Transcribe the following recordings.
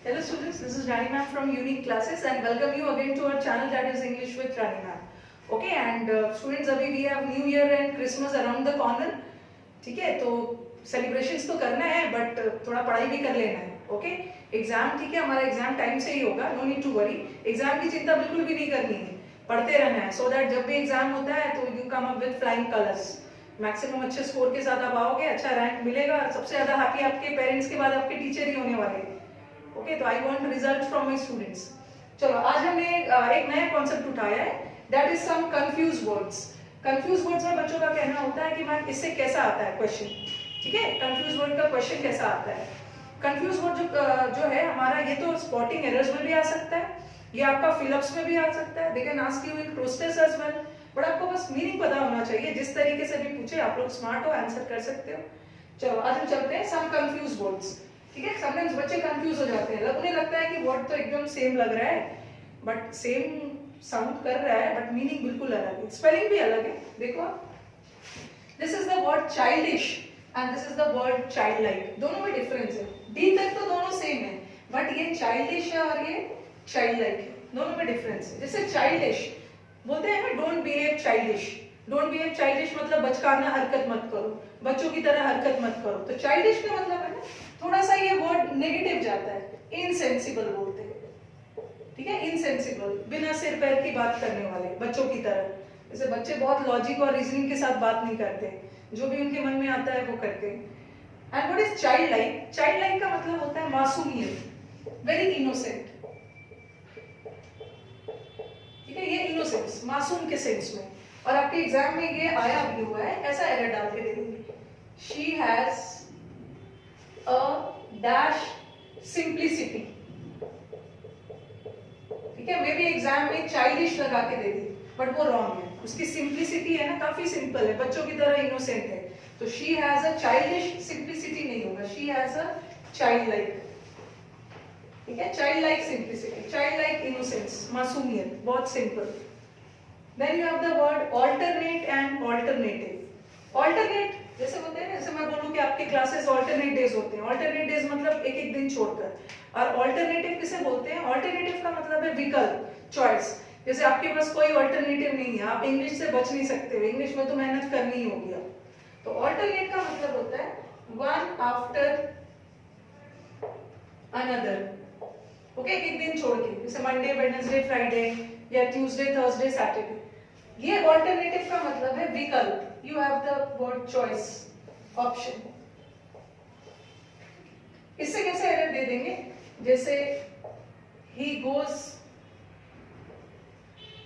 Hello students, this is Rani ma'am from Unique Classes and welcome you again to our channel that is English with Rani ma'am. Okay, and students अभी we have New Year and Christmas around the corner. ठीक है, तो celebrations तो करना है but थोड़ा पढ़ाई भी कर लेना है. ओके, एग्जाम ठीक है, हमारा एग्जाम टाइम से ही होगा, no need to worry. Exam की चिंता बिल्कुल भी नहीं करनी है, पढ़ते रहना है सो दैट जब भी एग्जाम होता है तो you come up with flying colours. Maximum अच्छे स्कोर के साथ आप आओगे, अच्छा रैंक मिलेगा. सबसे ज्यादा हैप्पी आपके पेरेंट्स के बाद आपके टीचर ही होने वाले हैं. ओके, तो I want result from my students. चलो, आज हमने एक नया कॉन्सेप्ट उठाया है, that is some confuse words. Confuse words में बच्चों का कहना होता है कि मैम इससे कैसा आता है क्वेश्चन. ठीक है, कंफ्यूज वर्ड का क्वेश्चन कैसा आता है. कंफ्यूज वर्ड जो है हमारा, ये तो स्पॉटिंग एरर्स में भी आ सकता है, ये आपका फिलअप्स में भी आ सकता है. They can ask you in process as well, but आपको बस मीनिंग पता होना चाहिए. जिस तरीके से भी पूछे आप लोग स्मार्ट हो, आंसर कर सकते हो. चलो, आज हम चलते हैं सम कंफ्यूज वर्ड्स. ठीक है, समटाइम्स बच्चे कंफ्यूज हो जाते हैं, उन्हें लगता है कि वर्ड तो एकदम सेम लग रहा है, बट सेम साउंड कर रहा है बट मीनिंग बिल्कुल अलग है, स्पेलिंग भी अलग है. देखो, this is the word childish and this is the word child like. दोनों में डिफरेंस है. डी तक तो दोनों सेम है, बट ये चाइल्डिश है और ये चाइल्ड लाइक है. दोनों में डिफरेंस है. जैसे चाइल्डिश बोलते हैं ना, don't behave childish. Don't behave childish मतलब बचकाना हरकत मत करो, बच्चों की तरह हरकत मत करो. तो चाइल्डिश का मतलब है ना, थोड़ा सा ये वर्ड नेगेटिव जाता है. इनसेंसिबल बोलते हैं. ठीक है, इनसेंसिबल, बिना सिर पैर की बात करने वाले, बच्चों की तरह. जैसे बच्चे बहुत लॉजिक और रीजनिंग के साथ बात नहीं करते, जो भी उनके मन में आता है वो करते हैं. And what is child like? Child like का मतलब होता है मासूमियत, वेरी इनोसेंट. ठीक है, ये इनोसेंस, मासूम के सेंस में. और आपके एग्जाम में ये आया भी हुआ है, ऐसा एरर डाल के दे देंगे, she has a dash simplicity. ठीक है, मे भी एग्जाम में चाइल्डिश लगा के दे दी, बट वो रॉन्ग है. उसकी सिंप्लिसिटी है ना, काफी सिंपल है, बच्चों की तरह इनोसेंट है. तो she has a childish simplicity नहीं होगा, she has a child like. ठीक है, child like simplicity, child like innocence, मासूमियत, बहुत simple. Then you have the word alternate and alternative. Alternate जैसे होते हैं ना, जैसे मैं बोलूं कि आपके क्लासेस ऑल्टरनेट डेज होते हैं. ऑल्टरनेट डेज मतलब एक एक दिन छोड़कर. और ऑल्टरनेटिव किसे बोलते हैं? ऑल्टरनेटिव का मतलब है विकल्प, चॉइस. जैसे आपके पास कोई ऑल्टरनेटिव नहीं है, आप इंग्लिश से बच नहीं सकते हो, इंग्लिश में तो मेहनत करनी ही होगी अब. तो ऑल्टरनेट का मतलब होता है वन आफ्टर अनदर. ओके, एक एक दिन छोड़ के, जैसे मंडे, वेडनेसडे, फ्राइडे या ट्यूसडे, थर्सडे, सैटरडे. ये ऑल्टरनेटिव का मतलब है विकल्प. You have the word choice, option. इससे कैसे एरर दे देंगे? जैसे he goes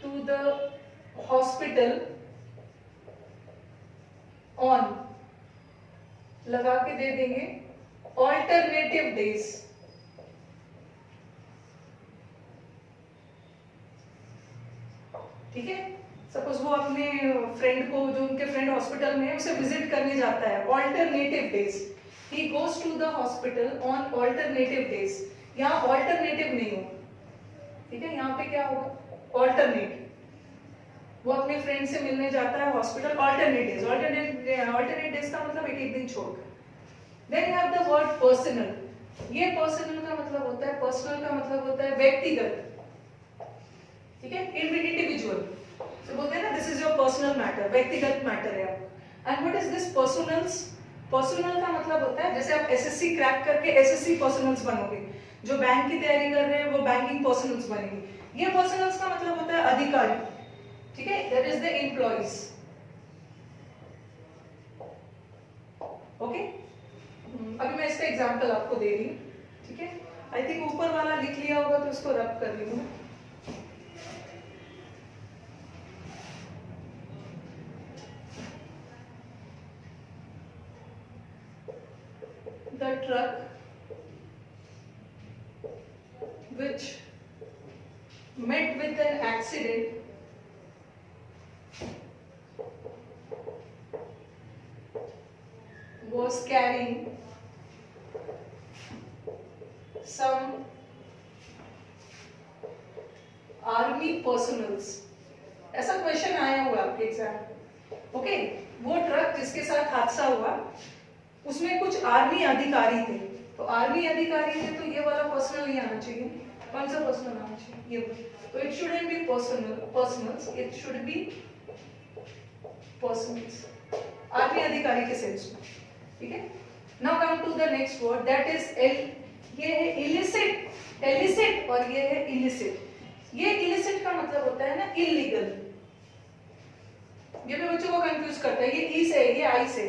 to the hospital on, लगा के दे देंगे alternative days. ठीक है, सपोज वो अपने फ्रेंड को, जो उनके फ्रेंड हॉस्पिटल में है, उसे विजिट करने जाता है alternative days. He goes to the hospital on alternative days. यहाँ ऑल्टरनेटिव नहीं हो. ठीक है, यहाँ पे क्या होगा? ऑल्टरनेट. वो अपने फ्रेंड से मिलने जाता है hospital, alternate days. Alternate days का मतलब एक एक दिन छोड़कर. Then you have the word personal. ये पर्सनल का मतलब होता है, पर्सनल का मतलब होता है व्यक्तिगत. ठीक है, इंडिविजुअल. तो बोलते हैं ना, this is your personal matter, व्यक्तिगत मैटर है आपका. And what is this personnels? Personal का मतलब होता है, जैसे आप एसएससी क्रैक करके एसएससी पर्सनल्स बनोगे, जो बैंक की तैयारी कर रहे हैं वो बैंकिंग पर्सनल्स बनेंगे. ये पर्सनल्स का मतलब होता है अधिकारी. ठीक है, that is the employees. Okay, अभी मैं इसका एग्जांपल आपको दे रही हूँ. ठीक है, आई थिंक ऊपर वाला लिख लिया होगा तो इसको रब कर रही हूँ. The truck which met with an accident was carrying some army personals. ऐसा क्वेश्चन आया हुआ आपके एग्जाम. ओके, वो ट्रक जिसके साथ हादसा हुआ उसमें कुछ आर्मी अधिकारी थे. तो आर्मी अधिकारी है तो ये वाला पर्सनल नहीं आना चाहिए, कौन सा पर्सनल आना चाहिए, ये। तो it shouldn't be personnels, it should be personnels, army अधिकारी के सेंस में, ठीक है। Now come to the next word that is ये है इलिसिट, एलिसिट और ये है इलिसिट। ये इलिसिट का मतलब होता है ना इलीगल, ये भी बच्चों को कंफ्यूज करता है, ये ई से ये आई से,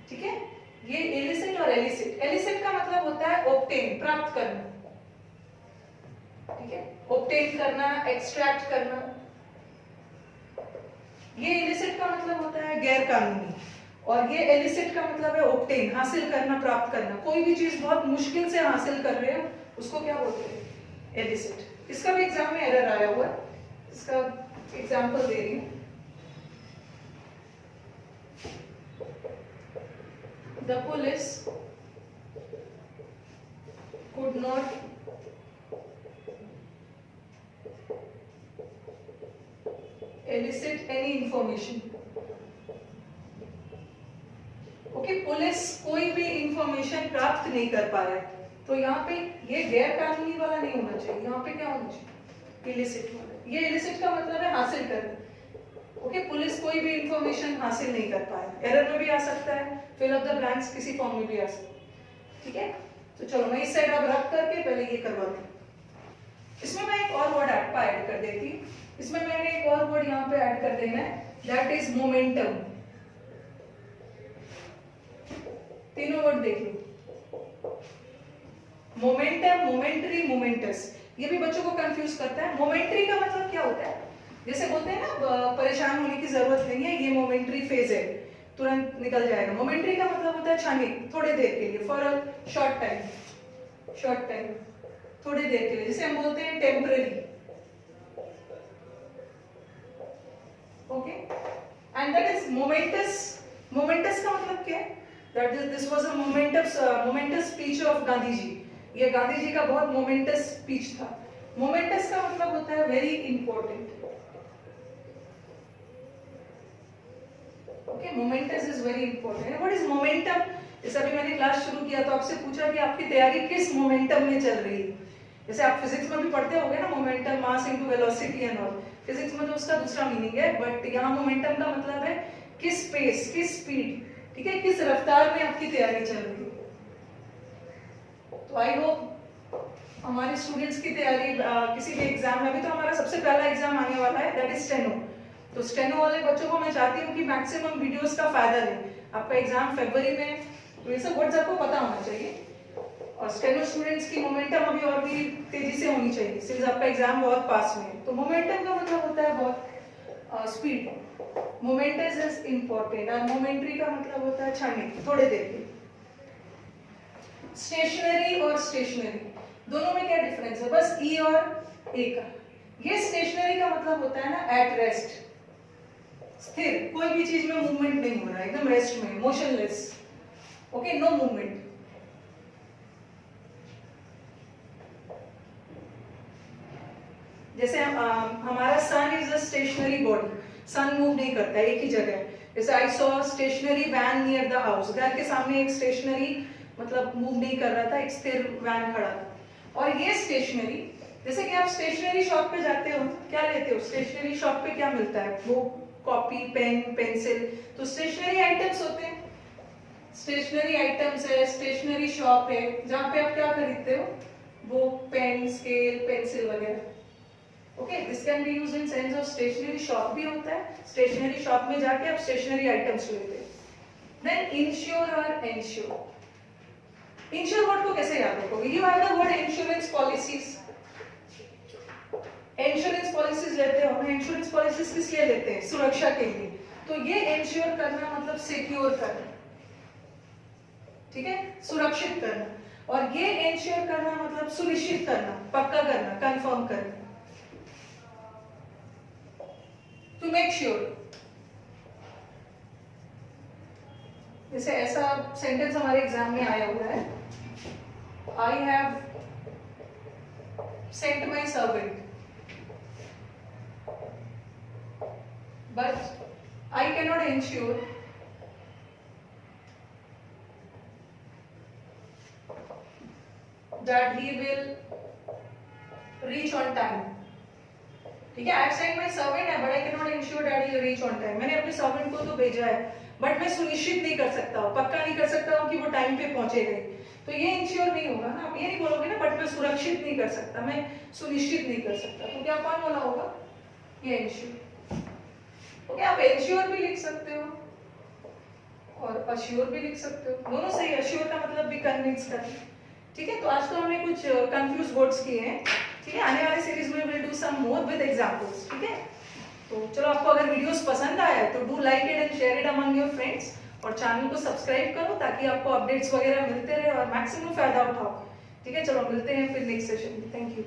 ठीक है। ये इलिसिट और एलिसिट, एलिसिट का मतलब होता है ऑब्टेन, प्राप्त करना, ठीक है, ऑब्टेन करना, एक्सट्रैक्ट करना। ये इलिसिट का मतलब होता है गैर कानूनी, और ये एलिसिट का मतलब है ऑब्टेन, हासिल करना, प्राप्त करना। कोई भी चीज बहुत मुश्किल से हासिल कर रहे हैं उसको क्या बोलते हैं, एलिसिट। इसका भी एग्जाम में एरर आया हुआ है, इसका एग्जांपल दे रही हूं। The police could not elicit any information. Okay, police कोई भी इंफॉर्मेशन प्राप्त नहीं कर पाया, तो यहाँ पे ये गैर कानूनी वाला नहीं होना चाहिए, यहाँ पे क्या होना चाहिए, इलिसिट वाला। ये इलिसिट का मतलब है हासिल करना। ओके, पुलिस कोई भी इंफॉर्मेशन हासिल नहीं कर पाया, एरर में भी आ सकता है, फिल अप द ब्लैंक्स किसी फॉर्म में भी आ सकता है, ठीक है। तो चलो मैं इस साइड अब रख करके पहले ये करवाती हूँ। इसमें मैं एक और वर्ड ऐड कर देती हूँ, इसमें मैंने एक और वर्ड यहाँ पे ऐड कर देना है, दैट इज मोमेंटम। तीनों वर्ड देख लो, मोमेंटम, मोमेंटरी, मोमेंटस। ये भी बच्चों को कंफ्यूज करता है। मोमेंटरी का मतलब क्या होता है, जैसे बोलते हैं ना परेशान होने की जरूरत नहीं है, ये मोमेंटरी फेज है, तुरंत निकल जाएगा। मोमेंटरी का मतलब होता है क्षणिक, थोड़े देर के लिए, for a short time, short time, थोड़ी देर के लिए, जिसे हम बोलते हैं temporary. Okay, and that is momentous. Momentous का मतलब क्या है, that is this was a momentous speech of Gandhi ji. ये गांधी जी का बहुत मोमेंटस स्पीच था। मोमेंटस का मतलब होता है very important. Okay, moments is very important. What is momentum? जैसे अभी मैंने क्लास शुरू किया तो आपसे पूछा कि आपकी तैयारी किस मोमेंटम में चल रही है। जैसे आप फिजिक्स में भी पढ़ते होंगे ना, momentum, mass into velocity and all. Physics में तो उसका दूसरा मीनिंग है, बट यहाँ मोमेंटम का मतलब है किस पेस, किस स्पीड, ठीक है, किस रफ्तार में आपकी तैयारी चल रही है। तो आई होप हमारे स्टूडेंट्स की तैयारी किसी भी एग्जाम में, अभी तो हमारा सबसे पहला एग्जाम आने वाला है, दैट इज स्टेनो। तो स्टेनो वाले बच्चों को मैं चाहती हूँ कि मैक्सिमम वीडियोस का फायदा लें। आपका एग्जाम फरवरी में, तो ये सब वर्ड्स आपको पता होना चाहिए। और स्टेनो स्टूडेंट्स की मोमेंटम अभी और भी तेजी से होनी चाहिए, सिंस आपका एग्जाम बहुत पास में है। तो मोमेंटम का मतलब होता है बहुत स्पीड। मोमेंटस इज इंपॉर्टेंट, और मोमेंटरी का मतलब होता है क्षणिक, थोड़े देर के। स्टेशनरी और स्टेशनरी दोनों में क्या डिफरेंस है, बस ई और ए का। ये स्टेशनरी का मतलब होता है ना एट रेस्ट, स्थिर, कोई भी चीज में मूवमेंट नहीं हो रहा है, एकदम रेस्ट में, मोशनलेस। Okay, no movement. जैसे हमारा sun is a stationary body, sun move नहीं करता है एक ही जगह। जैसे I saw stationary van near the house, घर के सामने एक स्टेशनरी मतलब मूव नहीं कर रहा था, एक स्थिर वैन खड़ा था। और ये स्टेशनरी, जैसे कि आप स्टेशनरी शॉप पे जाते हो, क्या लेते हो, स्टेशनरी शॉप पे क्या मिलता है, वो कॉपी, पेन, पेंसिल, तो स्टेशनरी आइटम्स होते हैं। स्टेशनरी आइटम्स है, स्टेशनरी शॉप है, जहाँ पे आप क्या खरीदते हो, वो पेन, स्केल, पेंसिल वगैरह। Okay, this can be used in sense of stationery shop भी होता है, स्टेशनरी शॉप में जाके आप स्टेशनरी आइटम्स लेते हैं। देन इंश्योर और एंश्योर। इंश्योर वर्ड को कैसे याद रखोगे, you have the word insurance policies. Insurance policies लेते हो ना, इंश्योरेंस पॉलिसीज किस लिए लेते हैं, सुरक्षा के लिए। तो ये इंश्योर करना मतलब सिक्योर करना, ठीक है, सुरक्षित करना। और ये इंश्योर करना मतलब सुनिश्चित करना, पक्का करना, कंफर्म करना, टू मेक श्योर। जैसे ऐसा सेंटेंस हमारे एग्जाम में आया हुआ है, I have sent my servant but I cannot ensure that he will reach on time. ठीक है, I have sent my servant but I cannot ensure that he will reach on time. मैंने अपने servant को तो भेजा है but मैं सुनिश्चित नहीं कर सकता हूँ, पक्का नहीं कर सकता हूँ कि वो टाइम पे पहुंचेगा। तो ये इंश्योर नहीं होगा ना, आप ये नहीं बोलोगे ना बट मैं सुरक्षित नहीं कर सकता, मैं सुनिश्चित नहीं कर सकता, तो क्या कौन बोला होगा? ये इंश्योर। ओके, आप इंश्योर भी लिख सकते हो और अश्योर भी लिख सकते हो, दोनों सही। अश्योर का मतलब भी कन्विंस करना। ठीक है, तो आज तो हमने कुछ कंफ्यूज वर्ड्स किए हैं। ठीक है, आने वाले सीरीज में will do some more with examples. ठीक है, तो चलो, आपको अगर वीडियोस पसंद आया है तो do like it and share it among your friends, और चैनल को सब्सक्राइब करो ताकि आपको अपडेट्स वगैरह मिलते रहे और मैक्सिमम फायदा उठाओ। ठीक है, चलो मिलते हैं फिर नेक्स्ट सेशन में। Thank you.